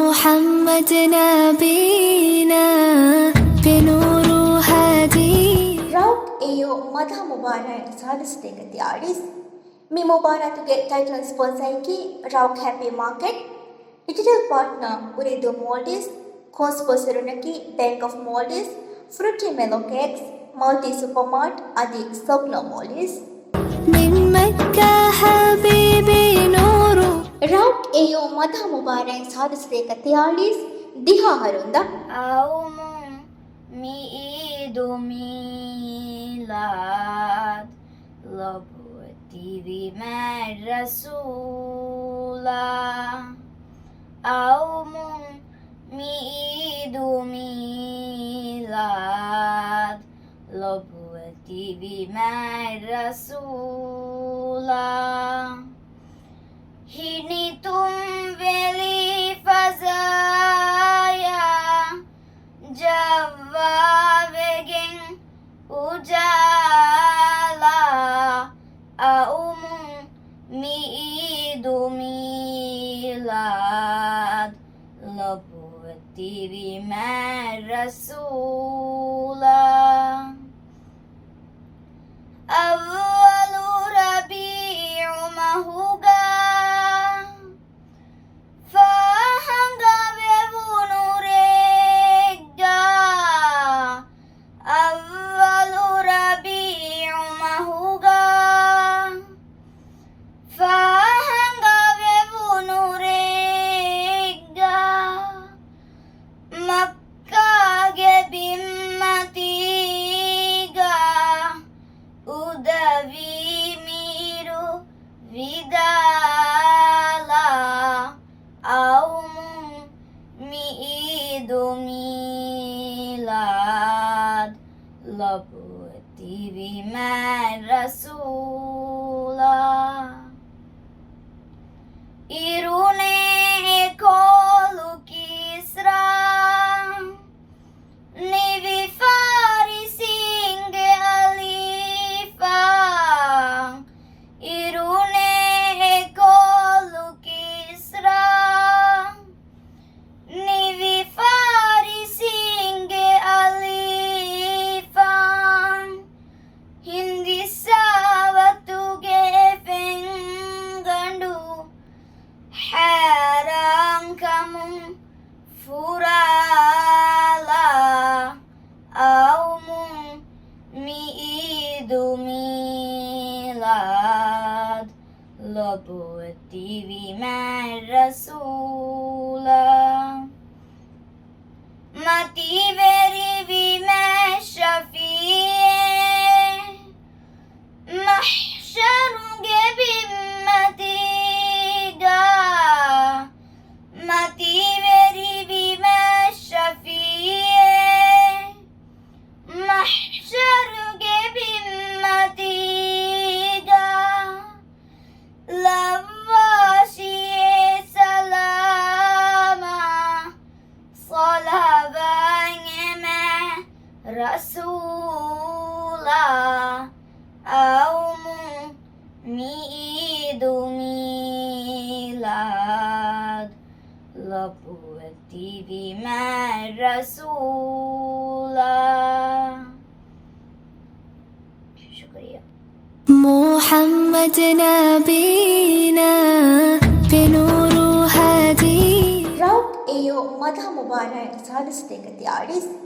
محمد نبينا بنور هادي Rauch AO Madhaha Mubarak Sadas Tegati Aris Mi Mubarak to get title sponsor ki Rauch Happy Market Digital partner Ooredoo Maldives Co-sponsor unaki Bank of Maldives Fruity Mellow Cakes Multi Supermart Adi Sogno Maldives من مكة حبيبي نور Rauch AO Madhaha Mubarak Sadas Tegati Aris Diha Harunda Aumun Eid Meelaadh Labuti Mad Rasula Aumun Eid Meelaadh Labuti Mad Rasula Hinitum Veli Fazaya Javavegen Ujala Aumun Eid Meelaadh Labuti Mad Rasula Awwalu Rabi'u Mahuga Fahanga Vevunurega Awwalu Rabi'u Mahuga Fahanga Vevunurega Makkage Bimmatiga Udavi Miru Vidala Aumun Eid Meelaadh Labuti Mad Rasula Irune Oikolhuge Nivi Farisinge Alifa Irune Oikolhuge Nivi Farisinge Alifa Hindi Savatuge Fengandu Harang Kamun Furala Aumun Eid Meelaadh Labuti Mad Rasula Mati Veri Vima Shafi'e Mahsharunge Bimmatiga Mati Veri Vima Shafi'e Mahsharunge Bimmatiga Lavashiye Salama Salabangema Rasula Aumun Eid Meelaadh Labuti Mad Rasula Shukriya محمد نبينا بنور هادي Rauch AO Madhaha Mubarak Sadas Tegati Aris